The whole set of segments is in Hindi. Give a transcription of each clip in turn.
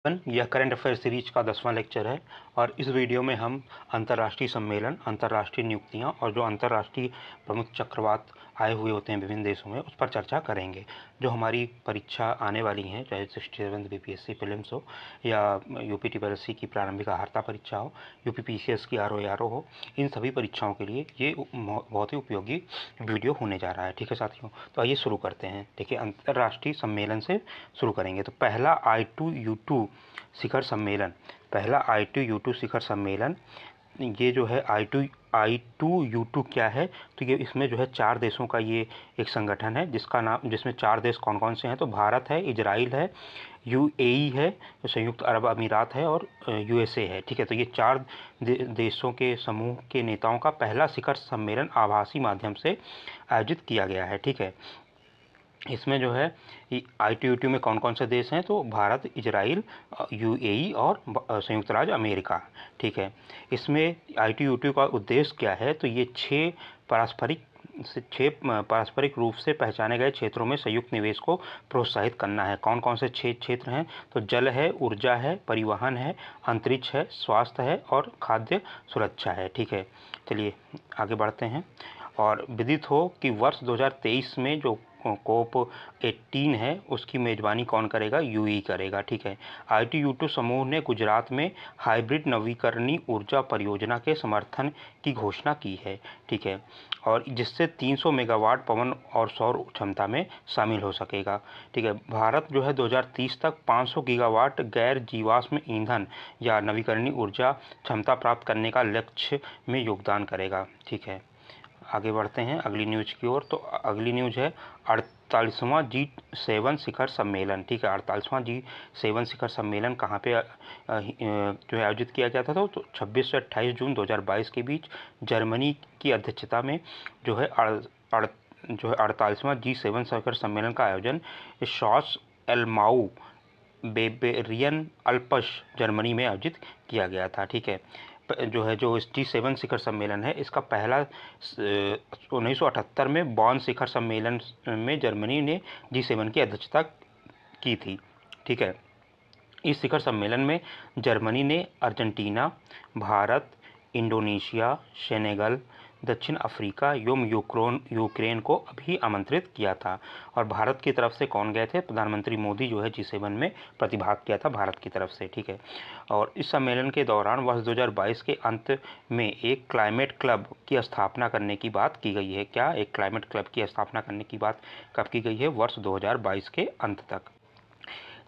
यह करंट अफेयर सीरीज का 10वां लेक्चर है और इस वीडियो में हम अंतर्राष्ट्रीय सम्मेलन, अंतर्राष्ट्रीय नियुक्तियां और जो अंतर्राष्ट्रीय प्रमुख चक्रवात आए हुए होते हैं विभिन्न देशों में, उस पर चर्चा करेंगे। जो हमारी परीक्षा आने वाली हैं, चाहे 67 बीपीएससी प्रीलिम्स हो या यूपीटीपीएससी की प्रारंभिक अहर्ता परीक्षा हो, यूपीपीसीएस की आरओ हो, इन सभी परीक्षाओं के लिए ये बहुत ही उपयोगी वीडियो होने जा रहा है। ठीक है साथियों, तो आइए शुरू करते हैं। देखिए, अंतर्राष्ट्रीय सम्मेलन से शुरू करेंगे। तो पहला I2U2 शिखर सम्मेलन, पहला I2U2 शिखर सम्मेलन, ये जो है I2U2 क्या है? तो ये इसमें जो है 4 देशों का ये एक संगठन है जिसका नाम, जिसमें 4 देश कौन कौन से हैं? तो भारत है, इजराइल है, यूएई है, संयुक्त अरब अमीरात है और यूएसए है। ठीक है, तो ये 4 देशों के समूह के नेताओं का पहला शिखर सम्मेलन आभासी माध्यम से आयोजित किया गया है। ठीक है, इसमें जो है I2U2 में कौन कौन से देश हैं? तो भारत, इजराइल, यूएई और संयुक्त राज्य अमेरिका। ठीक है, इसमें I2U2 का उद्देश्य क्या है? तो ये 6 पारस्परिक रूप से पहचाने गए क्षेत्रों में संयुक्त निवेश को प्रोत्साहित करना है। कौन कौन से 6 क्षेत्र हैं? तो जल है, ऊर्जा है, परिवहन है, अंतरिक्ष है, स्वास्थ्य है और खाद्य सुरक्षा है। ठीक है, चलिए आगे बढ़ते हैं। और विदित हो कि वर्ष 2023 में जो कोप 18 है उसकी मेज़बानी कौन करेगा? यूएई करेगा। ठीक है, I2U2 समूह ने गुजरात में हाइब्रिड नवीकरणीय ऊर्जा परियोजना के समर्थन की घोषणा की है। ठीक है, और जिससे 300 मेगावाट पवन और सौर क्षमता में शामिल हो सकेगा। ठीक है, भारत जो है 2030 तक 500 गीगावाट गैर जीवाश्म ईंधन या नवीकरणीय ऊर्जा क्षमता प्राप्त करने का लक्ष्य में योगदान करेगा। ठीक है, आगे बढ़ते हैं अगली न्यूज़ की ओर। तो अगली न्यूज़ है 48वां G7 शिखर सम्मेलन। ठीक है, 48वां G7 शिखर सम्मेलन कहाँ पे जो है आयोजित किया गया था? तो 26 से 28 जून 2022 के बीच जर्मनी की अध्यक्षता में जो है 48वां G7 शिखर सम्मेलन का आयोजन शॉस एलमाउ बेवेरियन अल्प्स जर्मनी में आयोजित किया गया था। ठीक है, जो है जो G7 शिखर सम्मेलन है, इसका पहला 1978 में बॉन शिखर सम्मेलन में जर्मनी ने G7 की अध्यक्षता की थी। ठीक है, इस शिखर सम्मेलन में जर्मनी ने अर्जेंटीना, भारत, इंडोनेशिया, सेनेगल, दक्षिण अफ्रीका एवं यूक्रेन को भी आमंत्रित किया था। और भारत की तरफ से कौन गए थे? प्रधानमंत्री मोदी जो है G7 में प्रतिभाग किया था भारत की तरफ से। ठीक है, और इस सम्मेलन के दौरान वर्ष 2022 के अंत में एक क्लाइमेट क्लब की स्थापना करने की बात की गई है। क्या? एक क्लाइमेट क्लब की स्थापना करने की बात कब की गई है? वर्ष 2022 के अंत तक।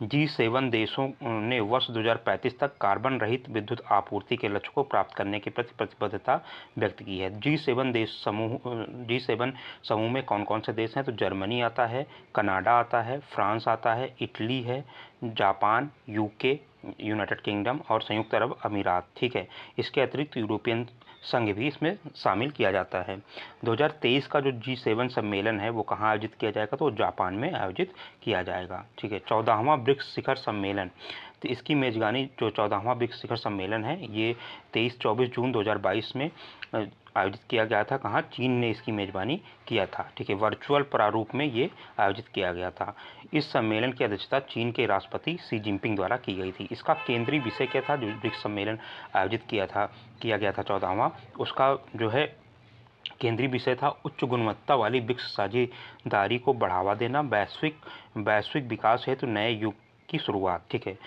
G7 देशों ने वर्ष 2035 तक कार्बन रहित विद्युत आपूर्ति के लक्ष्य को प्राप्त करने के प्रति प्रतिबद्धता व्यक्त की है। G7 समूह में कौन कौन से देश हैं? तो जर्मनी आता है, कनाडा आता है, फ्रांस आता है, इटली है, जापान, यूके, यूनाइटेड किंगडम और संयुक्त अरब अमीरात। ठीक है, इसके अतिरिक्त यूरोपियन संघ भी इसमें शामिल किया जाता है। 2023 का जो G7 सम्मेलन है वो कहाँ आयोजित किया जाएगा? तो जापान में आयोजित किया जाएगा। ठीक है, 14वां ब्रिक्स शिखर सम्मेलन, तो इसकी मेजबानी जो 14वां ब्रिक्स शिखर सम्मेलन है ये 23-24 जून 2022 में आयोजित किया गया था। कहाँ? चीन ने इसकी मेजबानी किया था। ठीक है, वर्चुअल प्रारूप में ये आयोजित किया गया था। इस सम्मेलन की अध्यक्षता चीन के राष्ट्रपति शी जिनपिंग द्वारा की गई थी। इसका केंद्रीय विषय क्या था? जो ब्रिक्स सम्मेलन आयोजित किया गया था 14वां, उसका जो है केंद्रीय विषय था उच्च गुणवत्ता वाली ब्रिक्स साझेदारी को बढ़ावा देना, वैश्विक विकास हेतु नए युग की शुरुआत। ठीक है,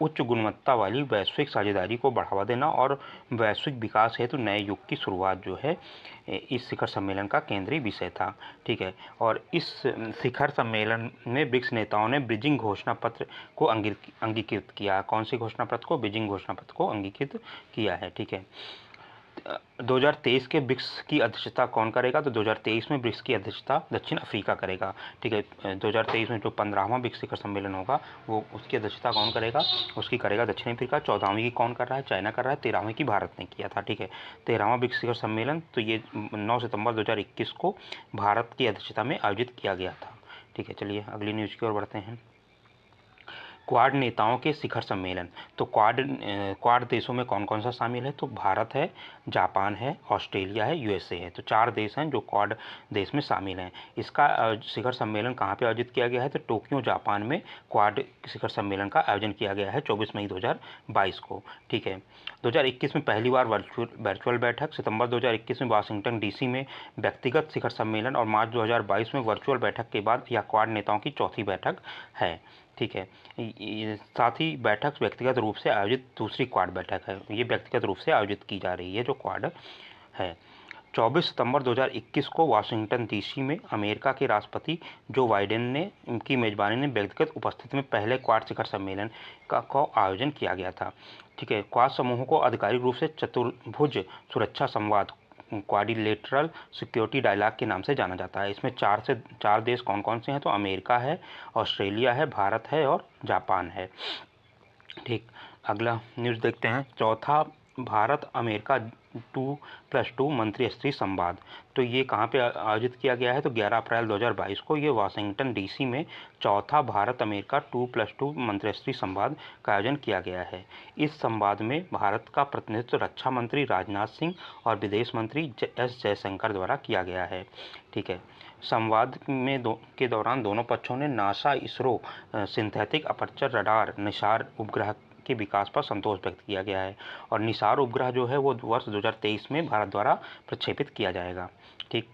उच्च गुणवत्ता वाली वैश्विक साझेदारी को बढ़ावा देना और वैश्विक विकास हेतु नए युग की शुरुआत जो है इस शिखर सम्मेलन का केंद्रीय विषय था। ठीक है, और इस शिखर सम्मेलन में ब्रिक्स नेताओं ने बीजिंग घोषणा पत्र को अंगीकृत किया। कौन सी घोषणा पत्र को? बीजिंग घोषणा पत्र को अंगीकृत किया है। ठीक है, 2023 के ब्रिक्स की अध्यक्षता कौन करेगा? तो 2023 में ब्रिक्स की अध्यक्षता दक्षिण अफ्रीका करेगा। ठीक है, 2023 में जो 15वां ब्रिक्स शिखर सम्मेलन होगा वो उसकी अध्यक्षता कौन करेगा? उसकी करेगा दक्षिण अफ्रीका। 14वीं की कौन कर रहा है? चाइना कर रहा है। 13वीं की भारत ने किया था। ठीक है, 13वां ब्रिक्स शिखर सम्मेलन तो ये 9 सितंबर 2021 को भारत की अध्यक्षता में आयोजित किया गया था। ठीक है, चलिए अगली न्यूज़ की ओर बढ़ते हैं। क्वाड नेताओं के शिखर सम्मेलन। तो क्वाड देशों में कौन कौन सा शामिल है? तो भारत है, जापान है, ऑस्ट्रेलिया है, यूएसए है। तो 4 देश हैं जो क्वाड देश में शामिल हैं। इसका शिखर सम्मेलन कहाँ पे आयोजित किया गया है? तो टोक्यो, जापान में क्वाड शिखर सम्मेलन का आयोजन किया गया है 24 मई 2022 को। ठीक है। 2021 में पहली बार वर्चुअल बैठक, सितंबर 2021 में वाशिंगटन डीसी में व्यक्तिगत शिखर सम्मेलन और मार्च 2022 में वर्चुअल बैठक के बाद यह क्वाड नेताओं की चौथी बैठक है। ठीक है। साथ ही बैठक व्यक्तिगत रूप से आयोजित दूसरी क्वाड बैठक है। ये व्यक्तिगत रूप से आयोजित की जा रही है जो क्वाड है। 24 सितंबर 2021 को वाशिंगटन डीसी में अमेरिका के राष्ट्रपति जो बाइडेन ने की मेजबानी में व्यक्तिगत उपस्थिति में पहले क्वाड शिखर सम्मेलन का आयोजन किया गया था। ठीक है। क्वाड समूह को आधिकारिक रूप से चतुर्भुज सुरक्षा संवाद, क्वाड्रिलेटरल सिक्योरिटी डायलॉग के नाम से जाना जाता है। इसमें 4 देश कौन कौन से हैं? तो अमेरिका है, ऑस्ट्रेलिया है, भारत है और जापान है। ठीक। अगला न्यूज़ देखते हैं। चौथा भारत अमेरिका 2+2 मंत्रिस्तरीय संवाद। तो ये कहाँ पे आयोजित किया गया है? तो 11 अप्रैल 2022 को ये वाशिंगटन डीसी में चौथा भारत अमेरिका 2+2 मंत्रिस्तरीय संवाद का आयोजन किया गया है। इस संवाद में भारत का प्रतिनिधित्व रक्षा मंत्री राजनाथ सिंह और विदेश मंत्री एस जयशंकर द्वारा किया गया है। ठीक है। संवाद में के दौरान दोनों पक्षों ने NASA, ISRO synthetic aperture radar Nisar उपग्रह के विकास पर संतोष व्यक्त किया गया है और निसार उपग्रह जो है वो वर्ष 2023 में भारत द्वारा प्रक्षेपित किया जाएगा। ठीक।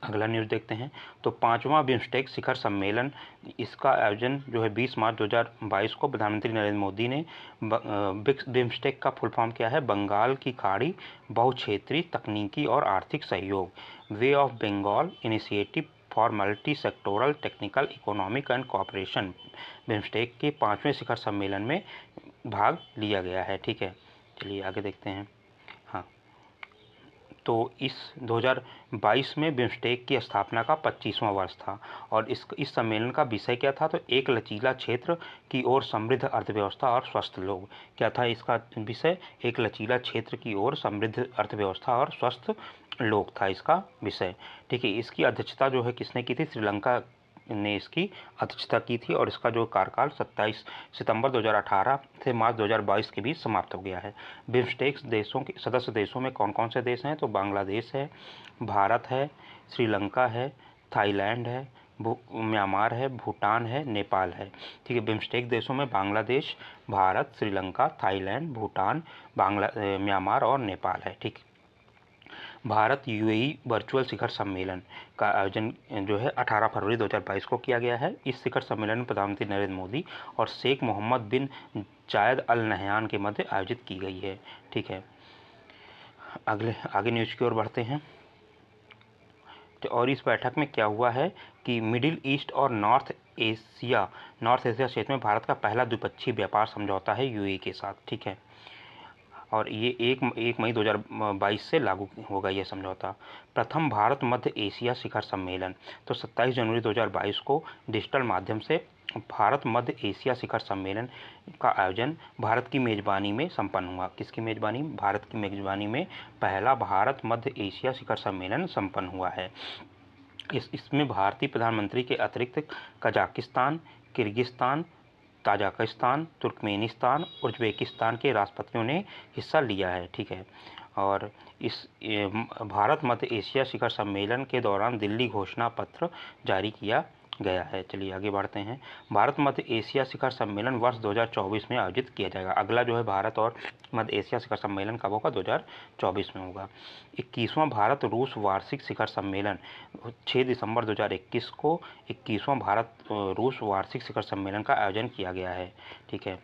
अगला न्यूज़ देखते हैं। तो 5वां बिम्स्टेक शिखर सम्मेलन, इसका आयोजन जो है 20 मार्च 2022 को प्रधानमंत्री नरेंद्र मोदी ने बिम्स्टेक का फुल फॉर्म क्या है? बंगाल की खाड़ी बहुक्षेत्रीय तकनीकी और आर्थिक सहयोग, bay of Bengal initiative for multi sectoral technical economic and cooperation, BIMSTEC के 5वें शिखर सम्मेलन में भाग लिया गया है। ठीक है। चलिए आगे देखते हैं। हाँ, तो इस 2022 में बिम्स्टेक की स्थापना का 25वां वर्ष था और इस सम्मेलन का विषय क्या था? तो एक लचीला क्षेत्र की ओर समृद्ध अर्थव्यवस्था और स्वस्थ लोग। क्या था इसका विषय? एक लचीला क्षेत्र की ओर समृद्ध अर्थव्यवस्था और स्वस्थ लोग था इसका विषय। ठीक है। इसकी अध्यक्षता जो है किसने की थी? श्रीलंका ने इसकी अध्यक्षता की थी और इसका जो कार्यकाल 27 सितंबर 2018 से मार्च 2022 के बीच समाप्त हो गया है। बिम्स्टेक देशों के सदस्य देशों में कौन कौन से देश हैं? तो बांग्लादेश है, भारत है, श्रीलंका है, थाईलैंड है, म्यांमार है, भूटान है, नेपाल है। ठीक है। बिम्स्टेक देशों में बांग्लादेश, भारत, श्रीलंका, थाईलैंड, भूटान, म्यांमार और नेपाल है। ठीक। भारत यूएई वर्चुअल शिखर सम्मेलन का आयोजन जो है 18 फरवरी 2022 को किया गया है। इस शिखर सम्मेलन में प्रधानमंत्री नरेंद्र मोदी और शेख मोहम्मद बिन जायद अल नहयान के मध्य आयोजित की गई है। ठीक है। आगे न्यूज़ की ओर बढ़ते हैं। और इस बैठक में क्या हुआ है कि मिडिल ईस्ट और नॉर्थ एशिया क्षेत्र में भारत का पहला द्विपक्षीय व्यापार समझौता है यूएई के साथ। ठीक है। और ये 1 मई 2022 से लागू होगा यह समझौता। प्रथम भारत मध्य एशिया शिखर सम्मेलन। तो 27 जनवरी 2022 को डिजिटल माध्यम से भारत मध्य एशिया शिखर सम्मेलन का आयोजन भारत की मेज़बानी में संपन्न हुआ। किसकी मेज़बानी? भारत की मेज़बानी में पहला भारत मध्य एशिया शिखर सम्मेलन संपन्न हुआ है। इसमें भारतीय प्रधानमंत्री के अतिरिक्त Kazakhstan, Kyrgyzstan, Tajikistan, Turkmenistan, Uzbekistan के राष्ट्रपतियों ने हिस्सा लिया है। ठीक है। और इस भारत मध्य एशिया शिखर सम्मेलन के दौरान दिल्ली घोषणा पत्र जारी किया गया है। चलिए आगे बढ़ते हैं। भारत मध्य एशिया शिखर सम्मेलन वर्ष 2024 में आयोजित किया जाएगा। अगला जो है भारत और मध्य एशिया शिखर सम्मेलन कब होगा? 2024 में होगा। 21वां भारत रूस वार्षिक शिखर सम्मेलन 6 दिसंबर 2021 को 21वां भारत रूस वार्षिक शिखर सम्मेलन का आयोजन किया गया है। ठीक है।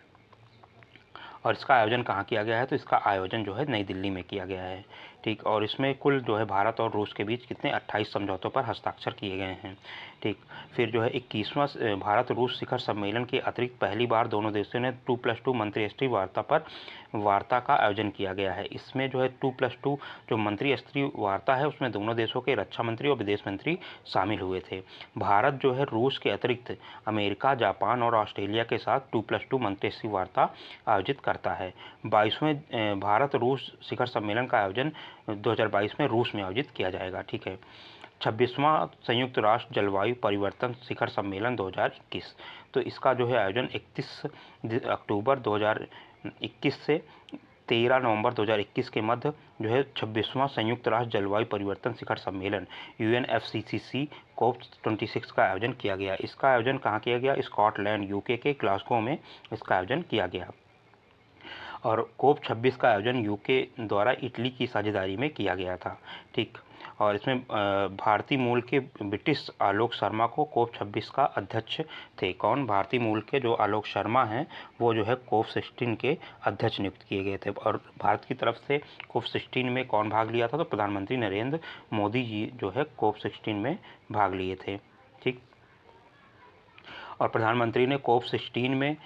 और इसका आयोजन कहाँ किया गया है? तो इसका आयोजन जो है नई दिल्ली में किया गया है। ठीक। और इसमें कुल जो है भारत और रूस के बीच कितने 28 समझौतों पर हस्ताक्षर किए गए हैं। ठीक। फिर जो है 21वां भारत रूस शिखर सम्मेलन के अतिरिक्त पहली बार दोनों देशों ने 2+2 मंत्रिस्तरीय वार्ता का आयोजन किया गया है। इसमें जो है 2+2 जो मंत्रिस्तरीय वार्ता है उसमें दोनों देशों के रक्षा मंत्री और विदेश मंत्री शामिल हुए थे। भारत जो है रूस के अतिरिक्त अमेरिका, जापान और ऑस्ट्रेलिया के साथ 2+2 मंत्रिस्तरीय वार्ता आयोजित करता है। 22वें भारत रूस शिखर सम्मेलन का आयोजन 2022 में रूस में आयोजित किया जाएगा। ठीक है। 26वां संयुक्त राष्ट्र जलवायु परिवर्तन शिखर सम्मेलन 2021। तो इसका जो है आयोजन 31 अक्टूबर 2021 से 13 नवंबर 2021 के मध्य जो है 26वां संयुक्त राष्ट्र जलवायु परिवर्तन शिखर सम्मेलन UNFCCC COP26 का आयोजन किया गया। इसका आयोजन कहाँ किया गया? स्कॉटलैंड UK के ग्लासगो में इसका आयोजन किया गया। और COP26 का आयोजन UK द्वारा इटली की साझेदारी में किया गया था। ठीक, और इसमें भारतीय मूल के ब्रिटिश आलोक शर्मा को COP26 का अध्यक्ष थे। कौन? भारतीय मूल के जो आलोक शर्मा हैं वो जो है COP16 के अध्यक्ष नियुक्त किए गए थे। और भारत की तरफ से COP16 में कौन भाग लिया था? तो प्रधानमंत्री नरेंद्र मोदी जी जो है COP16 में भाग लिए थे। ठीक, और प्रधानमंत्री ने COP16 में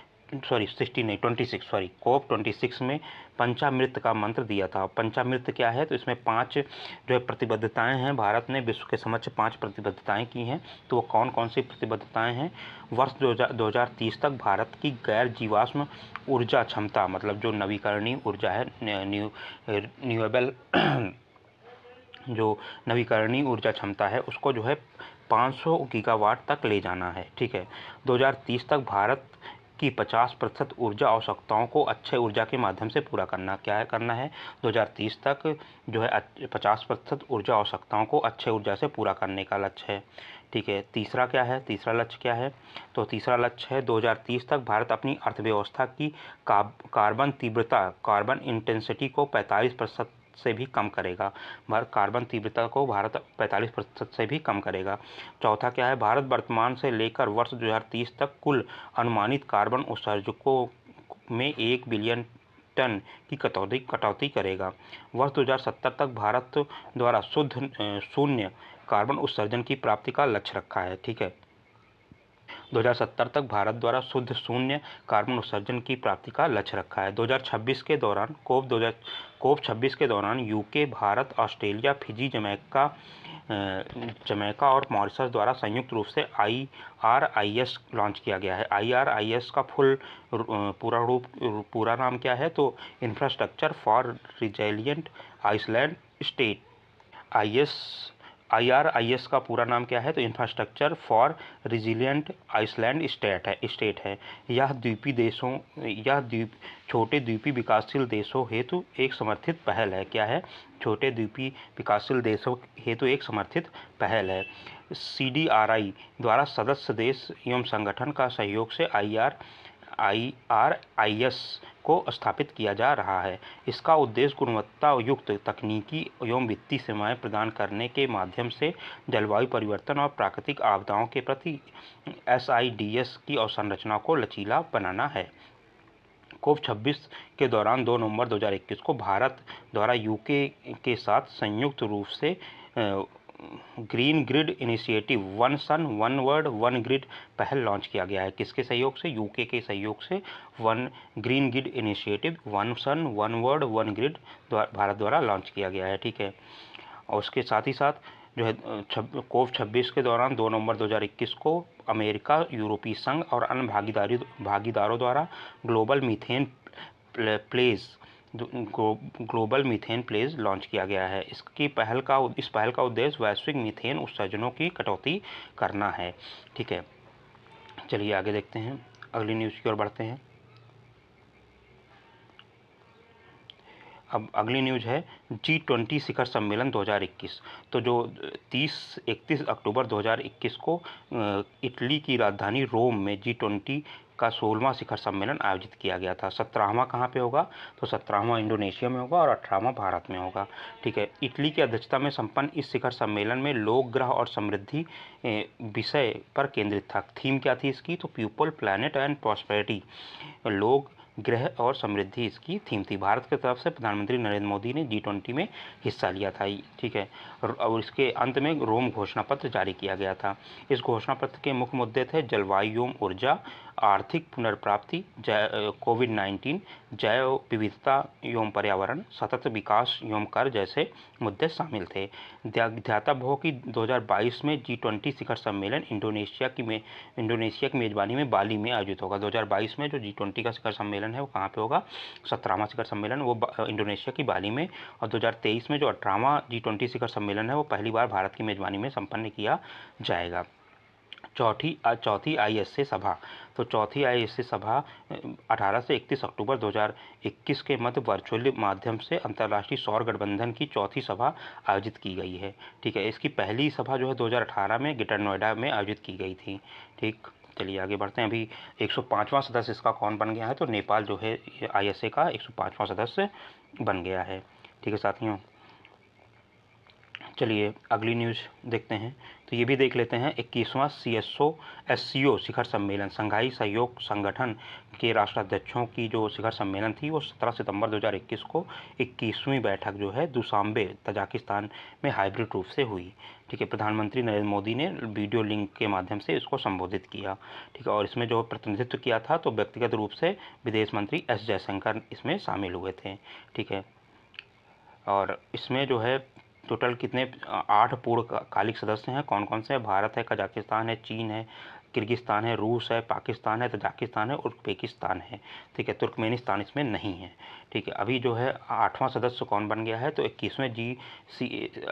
COP26 में पंचामृत का मंत्र दिया था। पंचामृत क्या है? तो इसमें 5 जो है प्रतिबद्धताएं हैं। भारत ने विश्व के समक्ष 5 प्रतिबद्धताएं की हैं। तो वो कौन कौन सी प्रतिबद्धताएं हैं? वर्ष 2030 तक भारत की गैर जीवाश्म ऊर्जा क्षमता, मतलब जो नवीकरणीय ऊर्जा है, न्यूएबल जो नवीकरणीय ऊर्जा क्षमता है, उसको जो है 500 गीगावाट तक ले जाना है। ठीक है, 2030 तक भारत की 50% ऊर्जा आवश्यकताओं को अक्षय ऊर्जा के माध्यम से पूरा करना। क्या करना है? 2030 तक जो है 50% ऊर्जा आवश्यकताओं को अक्षय ऊर्जा से पूरा करने का लक्ष्य है। ठीक है, तीसरा क्या है? तीसरा लक्ष्य क्या है? तो तीसरा लक्ष्य है 2030 तक भारत अपनी अर्थव्यवस्था की कार्बन तीव्रता, कार्बन इंटेंसिटी को 45% से भी कम करेगा। कार्बन तीव्रता को भारत 45% से भी कम करेगा। चौथा क्या है? भारत वर्तमान से लेकर वर्ष 2030 तक कुल अनुमानित कार्बन उत्सर्जकों में 1 बिलियन टन की कटौती करेगा। वर्ष 2070 तक भारत द्वारा शुद्ध शून्य कार्बन उत्सर्जन की प्राप्ति का लक्ष्य रखा है। ठीक है, 2070 तक भारत द्वारा शुद्ध शून्य कार्बन उत्सर्जन की प्राप्ति का लक्ष्य रखा है। 2026 के दौरान COP26 के दौरान UK, Bharat, Australia, Fiji, Jamaica और मॉरिशस द्वारा संयुक्त रूप से IRIS लॉन्च किया गया है। IRIS का पूरा नाम क्या है? तो infrastructure for resilient island state. IRIS का पूरा नाम क्या है? तो infrastructure for resilient island state है। यह छोटे द्वीपी विकासशील देशों हेतु एक समर्थित पहल है। क्या है? छोटे द्वीपी विकासशील देशों हेतु एक समर्थित पहल है। CDRI द्वारा सदस्य देश एवं संगठन का सहयोग से IRIS को स्थापित किया जा रहा है। इसका उद्देश्य गुणवत्ता युक्त तकनीकी एवं वित्तीय सेवाएं प्रदान करने के माध्यम से जलवायु परिवर्तन और प्राकृतिक आपदाओं के प्रति SIDS की अवसंरचना को लचीला बनाना है। COP26 के दौरान 2 नवंबर 2021 को भारत द्वारा UK के साथ संयुक्त रूप से green grid initiative one sun one world one grid पहल लॉन्च किया गया है। किसके सहयोग से? UK के सहयोग से green grid initiative one sun one world one grid Bharat द्वारा लॉन्च किया गया है। ठीक है, और उसके साथ ही साथ जो है COP26 के दौरान 2 नवंबर 2021 को अमेरिका, यूरोपीय संघ और अन्य भागीदारों द्वारा ग्लोबल मीथेन प्लेज लॉन्च किया गया है। इस पहल का उद्देश्य वैश्विक मीथेन उत्सर्जनों की कटौती करना है। ठीक है, चलिए आगे देखते हैं, अगली न्यूज़ की ओर बढ़ते हैं। अब अगली न्यूज़ है G20 शिखर सम्मेलन 2021। तो जो 31 अक्टूबर 2021 को इटली की राजधानी रोम में G20 का 16वां शिखर सम्मेलन आयोजित किया गया था। 17वां कहाँ पे होगा? तो 17वां इंडोनेशिया में होगा और 18वां भारत में होगा। ठीक है, इटली की अध्यक्षता में संपन्न इस शिखर सम्मेलन में लोक, ग्रह और समृद्धि विषय पर केंद्रित था। थीम क्या थी इसकी? तो पीपल, प्लैनेट एंड प्रॉस्पेरिटी। लोक, ग्रह और समृद्धि इसकी थीम थी। भारत की तरफ से प्रधानमंत्री नरेंद्र मोदी ने G20 में हिस्सा लिया था। ठीक है, और इसके अंत में रोम घोषणा पत्र जारी किया गया था। इस घोषणा पत्र के मुख्य मुद्दे थे जलवायु एवं ऊर्जा, आर्थिक पुनर्प्राप्ति, कोविड-19, जैव विविधता एवं पर्यावरण, सतत विकास एवं कर जैसे मुद्दे शामिल थे। ध्यातव्य हो कि 2022 में G20 शिखर सम्मेलन इंडोनेशिया की मेजबानी में बाली में आयोजित होगा। 2022 में जो G20 का शिखर सम्मेलन है वो कहाँ पे होगा? 17वां शिखर सम्मेलन वो इंडोनेशिया की बाली में, और 2023 में जो 18वां G20 शिखर सम्मेलन है वो पहली बार भारत की मेजबानी में संपन्न किया जाएगा। चौथी ISA सभा। तो चौथी ISA सभा 18 से 31 अक्टूबर 2021 के मध्य वर्चुअल माध्यम से अंतर्राष्ट्रीय सौर गठबंधन की चौथी सभा आयोजित की गई है। ठीक है, इसकी पहली सभा जो है 2018 में ग्रेटर नोएडा में आयोजित की गई थी। ठीक, चलिए आगे बढ़ते हैं। अभी 105वां सदस्य इसका कौन बन गया है? तो नेपाल जो है ISA का 105वां सदस्य बन गया है। ठीक है साथियों, चलिए अगली न्यूज़ देखते हैं। तो ये भी देख लेते हैं। 21वां SCO शिखर सम्मेलन, शंघाई सहयोग संगठन के राष्ट्राध्यक्षों की जो शिखर सम्मेलन थी वो 17 सितंबर 2021 को 21वीं बैठक जो है दुशांबे तजाकिस्तान में हाइब्रिड रूप से हुई। ठीक है, प्रधानमंत्री नरेंद्र मोदी ने वीडियो लिंक के माध्यम से इसको संबोधित किया। ठीक है, और इसमें जो प्रतिनिधित्व किया था तो व्यक्तिगत रूप से विदेश मंत्री S जयशंकर इसमें शामिल हुए थे। ठीक है, और इसमें जो है टोटल कितने 8 पूर्णकालिक सदस्य हैं। कौन कौन से हैं? भारत है, कजाकिस्तान है, चीन है, किर्गिस्तान है, रूस है, पाकिस्तान है, तजाकिस्तान है, उज़्बेकिस्तान है। ठीक है, तुर्कमेनिस्तान इसमें नहीं है। ठीक है, अभी जो है 8वां सदस्य कौन बन गया है? तो 21वें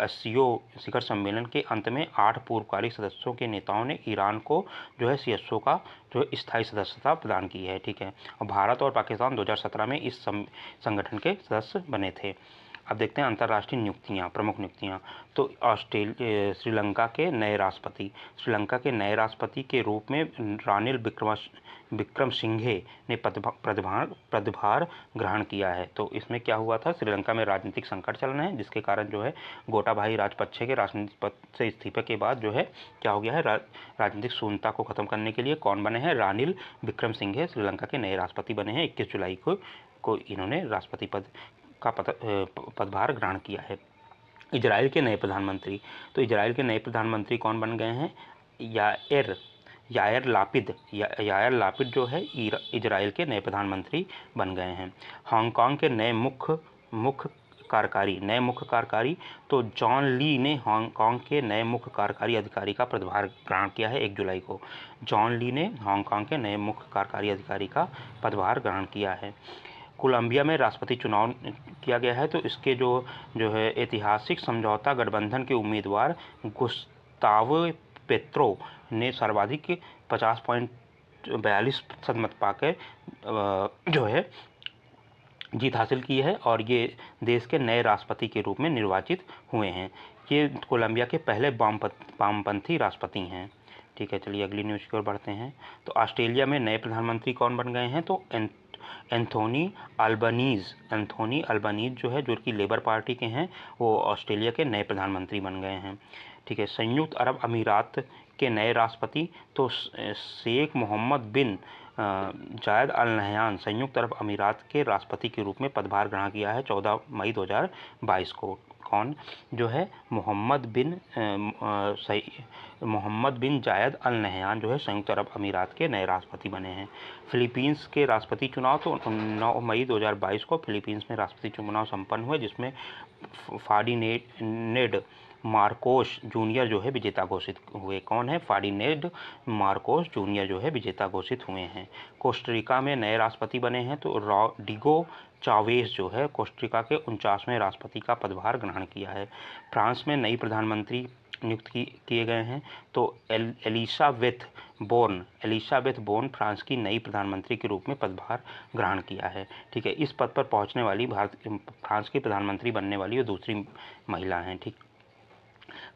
SCO शिखर सम्मेलन के अंत में 8 पूर्वकालिक सदस्यों के नेताओं ने ईरान को जो है CSO का जो है स्थायी सदस्यता प्रदान की है। ठीक है, और भारत और पाकिस्तान 2017 में इस संगठन के सदस्य बने थे। अब देखते हैं अंतर्राष्ट्रीय नियुक्तियां, प्रमुख नियुक्तियां। तो श्रीलंका के नए राष्ट्रपति के रूप में रानिल विक्रमसिंघे ने पदभार ग्रहण किया है। तो इसमें क्या हुआ था? श्रीलंका में राजनीतिक संकट चल रहे हैं, जिसके कारण जो है गोटाबाया राजपक्षे के राजनीतिक पद से इस्तीफे के बाद जो है क्या हो गया है, राजनीतिक शून्यता को खत्म करने के लिए कौन बने हैं? रानिल विक्रमसिंघे श्रीलंका के नए राष्ट्रपति बने हैं। 21 जुलाई को इन्होंने राष्ट्रपति पद का पदभार ग्रहण किया है। इजराइल के नए प्रधानमंत्री। तो इजराइल के नए प्रधानमंत्री कौन बन गए हैं? यायर लापिड जो है इजराइल के नए प्रधानमंत्री बन गए हैं। हांगकांग के नए मुख्य कार्यकारी तो जॉन ली ने हांगकांग के नए मुख्य कार्यकारी अधिकारी का पदभार ग्रहण किया है 1 जुलाई को। जॉन ली ने हांगकांग के नए मुख्य कार्यकारी अधिकारी का पदभार ग्रहण किया है। कोलंबिया में राष्ट्रपति चुनाव किया गया है। तो इसके जो है ऐतिहासिक समझौता गठबंधन के उम्मीदवार गुस्तावो पेत्रो ने सर्वाधिक 50.42% मत पाकर जो है जीत हासिल की है और ये देश के नए राष्ट्रपति के रूप में निर्वाचित हुए हैं। ये कोलंबिया के पहले वामपंथी राष्ट्रपति हैं। ठीक है, चलिए अगली न्यूज़ की ओर बढ़ते हैं। तो ऑस्ट्रेलिया में नए प्रधानमंत्री कौन बन गए हैं? तो एंथोनी अल्बनीज जो है, जो कि लेबर पार्टी के हैं, वो ऑस्ट्रेलिया के नए प्रधानमंत्री बन गए हैं। ठीक है, संयुक्त अरब अमीरात के नए राष्ट्रपति तो शेख मोहम्मद बिन जायद अल नहयान संयुक्त अरब अमीरात के राष्ट्रपति के रूप में पदभार ग्रहण किया है 14 मई 2022 को। कौन जो है? मोहम्मद बिन जायद अल नहयान जो है संयुक्त अरब अमीरात के नए राष्ट्रपति बने हैं। फिलीपींस के राष्ट्रपति चुनाव तो 9 मई 2022 को फिलीपींस में राष्ट्रपति चुनाव संपन्न हुए, जिसमें फार्डिनेंड मार्कोस जूनियर जो है विजेता घोषित हुए। कौन है? फार्डिनेंड मार्कोस जूनियर जो है विजेता घोषित हुए हैं। कोस्टारिका में नए राष्ट्रपति बने हैं तो रॉड्रिगो चावेज जो है कोस्टारिका के 49वें राष्ट्रपति का पदभार ग्रहण किया है। फ्रांस में नई प्रधानमंत्री नियुक्त किए गए हैं तो एलिसाबेथ बोर्न फ्रांस की नई प्रधानमंत्री के रूप में पदभार ग्रहण किया है। ठीक है, इस पद पर पहुंचने वाली फ्रांस की प्रधानमंत्री बनने वाली वो दूसरी महिला हैं। ठीक,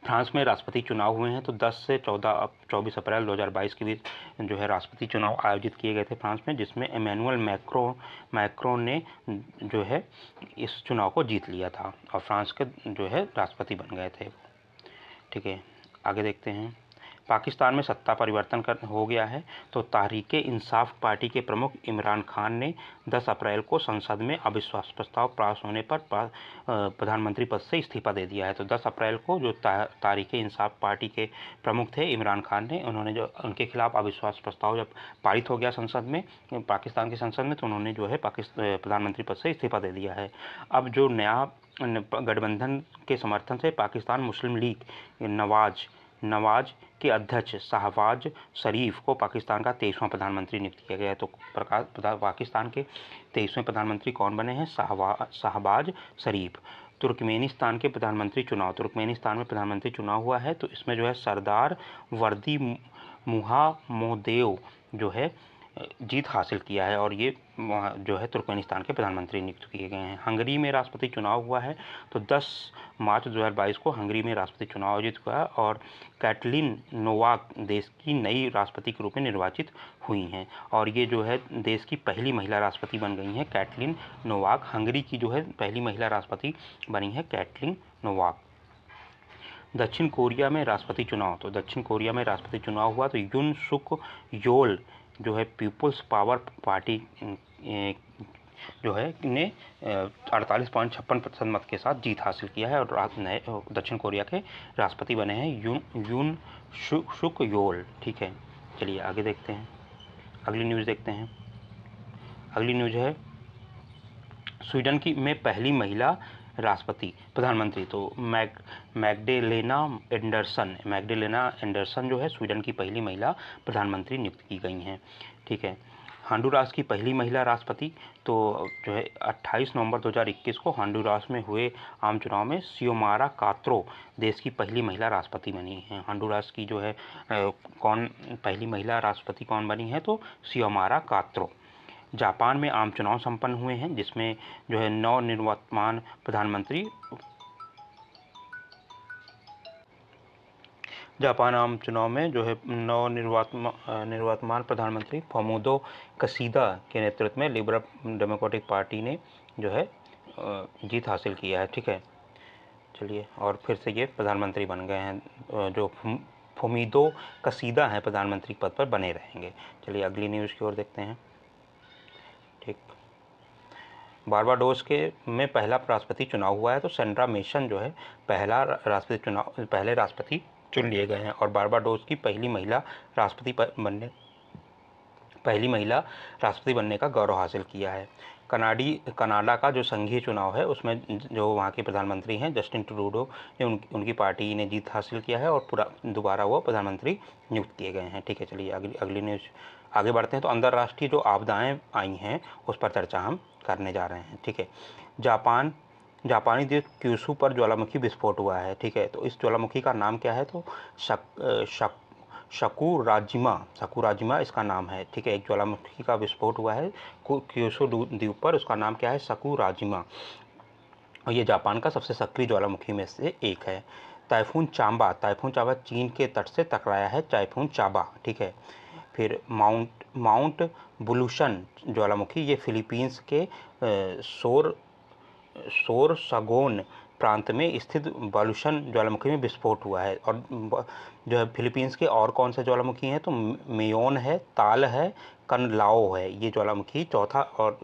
फ्रांस में राष्ट्रपति चुनाव हुए हैं तो 10 से 24 अप्रैल 2022 के बीच जो है राष्ट्रपति चुनाव आयोजित किए गए थे फ्रांस में, जिसमें इमैनुअल मैक्रोन ने जो है इस चुनाव को जीत लिया था और फ्रांस के जो है राष्ट्रपति बन गए थे। ठीक है, आगे देखते हैं। पाकिस्तान में सत्ता परिवर्तन हो गया है तो तहरीक इंसाफ पार्टी के प्रमुख इमरान खान ने 10 अप्रैल को संसद में अविश्वास प्रस्ताव पास होने पर प्रधानमंत्री पद से इस्तीफा दे दिया है। तो 10 अप्रैल को जो तहरीक इंसाफ पार्टी के प्रमुख थे इमरान खान ने, उन्होंने जो उनके खिलाफ अविश्वास प्रस्ताव जब पारित हो गया संसद में, पाकिस्तान की संसद में, तो उन्होंने जो है प्रधानमंत्री पद से इस्तीफा दे दिया है। अब जो नया गठबंधन के समर्थन से पाकिस्तान मुस्लिम लीग नवाज के अध्यक्ष शाहबाज शरीफ को पाकिस्तान का 23वां प्रधानमंत्री नियुक्त किया गया है। तो पाकिस्तान के 23वें प्रधानमंत्री कौन बने हैं? शाहबाज शरीफ। तुर्कमेनिस्तान के प्रधानमंत्री चुनाव, तुर्कमेनिस्तान में प्रधानमंत्री चुनाव हुआ है तो इसमें जो है सरदार वर्दी मुहामोदेव जो है जीत हासिल किया है और ये जो है तुर्कमेनिस्तान के प्रधानमंत्री नियुक्त किए गए हैं। हंगरी में राष्ट्रपति चुनाव हुआ है, तो 10 मार्च 2022 को हंगरी में राष्ट्रपति चुनाव आयोजित हुआ है और कैटलिन नोवाक देश की नई राष्ट्रपति के रूप में निर्वाचित हुई हैं और ये जो है देश की पहली महिला राष्ट्रपति बन गई हैं। कैटलिन नोवाक हंगरी की जो है पहली महिला राष्ट्रपति बनी है, कैटलिन नोवाक। दक्षिण कोरिया में राष्ट्रपति चुनाव, तो दक्षिण कोरिया में राष्ट्रपति चुनाव हुआ तो युन सुक योल जो है पीपुल्स पावर पार्टी जो है ने 48.56% मत के साथ जीत हासिल किया है और नए दक्षिण कोरिया के राष्ट्रपति बने हैं युन सुक योल। ठीक है, चलिए आगे देखते हैं, अगली न्यूज़ देखते हैं। अगली न्यूज़ है स्वीडन की में पहली महिला राष्ट्रपति प्रधानमंत्री, तो मैग्डेलेना एंडरसन जो है स्वीडन की पहली महिला प्रधानमंत्री नियुक्त की गई हैं। ठीक है, होंडुरास की पहली महिला राष्ट्रपति, तो जो है 28 नवंबर 2021 को होंडुरास में हुए आम चुनाव में सियोमारा कात्रो देश की पहली महिला राष्ट्रपति बनी हैं। होंडुरास की जो है पहली महिला राष्ट्रपति कौन बनी है, तो सियोमारा कात्रो। जापान में आम चुनाव संपन्न हुए हैं जिसमें जो है नवनिर्वाचित प्रधानमंत्री जापान आम चुनाव में जो है नवनिर्वाचित प्रधानमंत्री फुमियो किशिदा के नेतृत्व में लिबरल डेमोक्रेटिक पार्टी ने जो है जीत हासिल किया है। ठीक है, चलिए, और फिर से ये प्रधानमंत्री बन गए हैं, जो फुमियो किशिदा हैं प्रधानमंत्री पद पर बने रहेंगे। चलिए अगली न्यूज़ की ओर देखते हैं। ठीक, बारबाडोस के में पहला राष्ट्रपति चुनाव हुआ है, तो सेंड्रा मेसन जो है पहले राष्ट्रपति चुन लिए गए हैं और बारबाडोस की पहली महिला राष्ट्रपति बनने का गौरव हासिल किया है। कनाडा का जो संघीय चुनाव है उसमें जो वहाँ के प्रधानमंत्री हैं जस्टिन ट्रूडो ने उनकी पार्टी ने जीत हासिल किया है और दोबारा वो प्रधानमंत्री नियुक्त किए गए हैं। ठीक है, चलिए अगली न्यूज़ आगे बढ़ते हैं। तो अंतर्राष्ट्रीय जो आपदाएं आई हैं उस पर चर्चा हम करने जा रहे हैं। ठीक है, जापानी द्वीप क्यूशू पर ज्वालामुखी विस्फोट हुआ है। ठीक है, तो इस ज्वालामुखी का नाम क्या है, तो शकुराजिमा इसका नाम है। ठीक है, एक ज्वालामुखी का विस्फोट हुआ है क्यूशू द्वीप पर, उसका नाम क्या है, शकुराजिमा, और ये जापान का सबसे सक्रिय ज्वालामुखी में से एक है। टाइफून चांबा चीन के तट से टकराया है, टाइफून चांबा। ठीक है, फिर माउंट बुलूशन ज्वालामुखी, ये फिलीपींस के सोरसगोन प्रांत में स्थित बालूशन ज्वालामुखी में विस्फोट हुआ है। और जो है फिलीपींस के और कौन से ज्वालामुखी हैं, तो मेयोन है, ताल है, कनलाओ है, ये ज्वालामुखी चौथा, और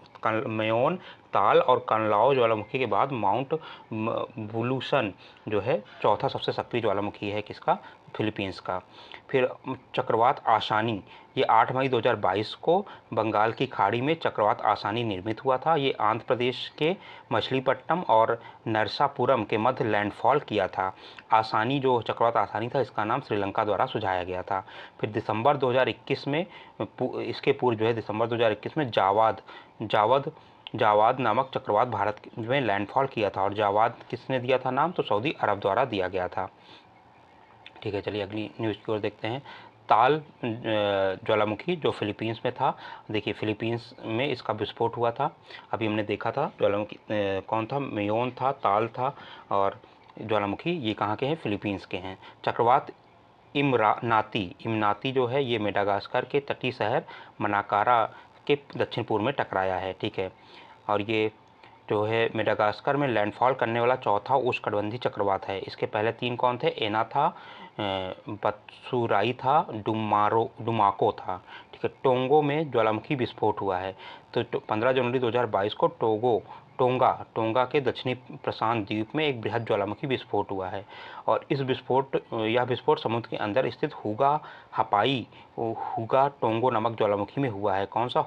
मेयोन, ताल और कनलाओ ज्वालामुखी के बाद माउंट बुलूशन जो है चौथा सबसे सक्रिय ज्वालामुखी है, किसका, फिलीपींस का। फिर चक्रवात आसानी, ये 8 मई 2022 को बंगाल की खाड़ी में चक्रवात आसानी निर्मित हुआ था। ये आंध्र प्रदेश के मछलीपट्टनम और नरसापुरम के मध्य लैंडफॉल किया था। आसानी जो चक्रवात आसानी था इसका नाम श्रीलंका द्वारा सुझाया गया था। फिर दिसंबर 2021 में इसके पूर्व जो है दिसंबर 2021 में जावाद नामक चक्रवात भारत में लैंडफॉल किया था और जावाद किसने दिया था नाम, तो सऊदी अरब द्वारा दिया गया था। ठीक है, चलिए अगली न्यूज़ की ओर देखते हैं। ताल ज्वालामुखी जो फिलीपींस में था, देखिए फिलीपींस में इसका विस्फोट हुआ था, अभी हमने देखा था ज्वालामुखी कौन था, मेयोन था, ताल था, और ज्वालामुखी ये कहाँ के हैं, फिलीपींस के हैं। चक्रवात इमनाती जो है ये मेडागास्कर के तटीय शहर मनाकारा के दक्षिण पूर्व में टकराया है। ठीक है, और ये जो है मेडागास्कर में लैंडफॉल करने वाला चौथा उष्णकटिबंधीय चक्रवात है। इसके पहले 3 कौन थे, एना था, बत्सुराई था, डुमाको था। ठीक है, टोंगो में ज्वालामुखी विस्फोट हुआ है, तो 15 जनवरी 2022 को टोंगा के दक्षिणी प्रशांत द्वीप में एक बृहद ज्वालामुखी विस्फोट हुआ है और यह विस्फोट समुद्र के अंदर स्थित हुगा टोंगो नामक ज्वालामुखी में हुआ है। कौन सा,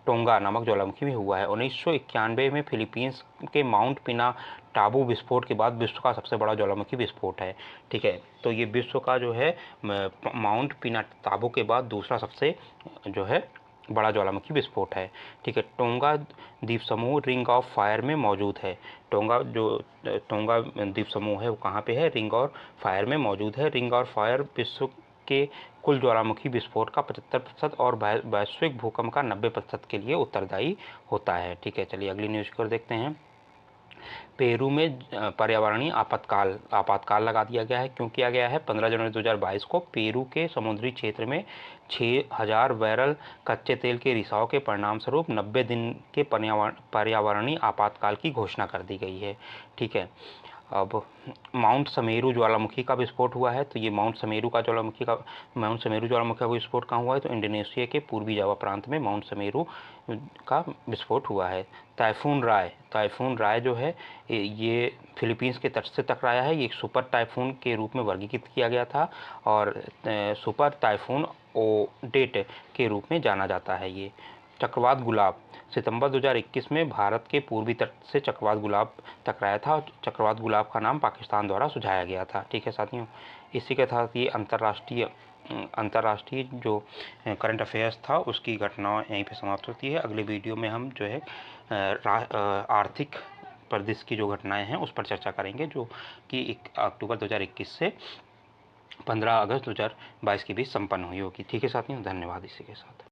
टोंगा नामक ज्वालामुखी में हुआ है। 1991 में फिलीपींस के माउंट पिना टाबू विस्फोट के बाद विश्व का सबसे बड़ा ज्वालामुखी विस्फोट है। ठीक है, तो ये विश्व का जो है माउंट पिना टाबू के बाद दूसरा सबसे जो है बड़ा ज्वालामुखी विस्फोट है। ठीक है, टोंगा द्वीप समूह रिंग ऑफ फायर में मौजूद है। टोंगा द्वीप समूह है वो कहाँ पे है? रिंग ऑफ फायर में मौजूद है। रिंग ऑफ फायर विश्व के कुल ज्वालामुखी विस्फोट का 75% और वैश्विक भूकंप का 90% के लिए उत्तरदायी होता है। ठीक है, चलिए अगली न्यूज़ को देखते हैं। पेरू में पर्यावरणीय आपातकाल लगा दिया गया है। क्यों किया गया है? 15 जनवरी 2022 को पेरू के समुद्री क्षेत्र में 6000 बैरल कच्चे तेल के रिसाव के परिणामस्वरूप 90 दिन के पर्यावरणीय आपातकाल की घोषणा कर दी गई है। ठीक है, अब माउंट समेरू ज्वालामुखी का विस्फोट हुआ है। तो ये माउंट समेरू ज्वालामुखी का विस्फोट कहाँ हुआ है? तो इंडोनेशिया के पूर्वी जावा प्रांत में माउंट समेरू का विस्फोट हुआ है। टाइफून राय जो है ये फिलीपींस के तट से टकराया है। ये एक सुपर टाइफून के रूप में वर्गीकृत किया गया था और सुपर टाइफून ओडेट के रूप में जाना जाता है। ये चक्रवात गुलाब, सितंबर 2021 में भारत के पूर्वी तट से चक्रवात गुलाब टकराया था और चक्रवात गुलाब का नाम पाकिस्तान द्वारा सुझाया गया था। ठीक है साथियों, इसी के साथ ये अंतर्राष्ट्रीय जो करंट अफेयर्स था उसकी घटना यहीं पे समाप्त होती है। अगले वीडियो में हम जो है आर्थिक परिदृश्य की जो घटनाएं हैं उस पर चर्चा करेंगे, जो कि 1 अक्टूबर 2021 से 15 अगस्त 2022 के बीच संपन्न हुई होगी। ठीक है साथियों, धन्यवाद। इसी के साथ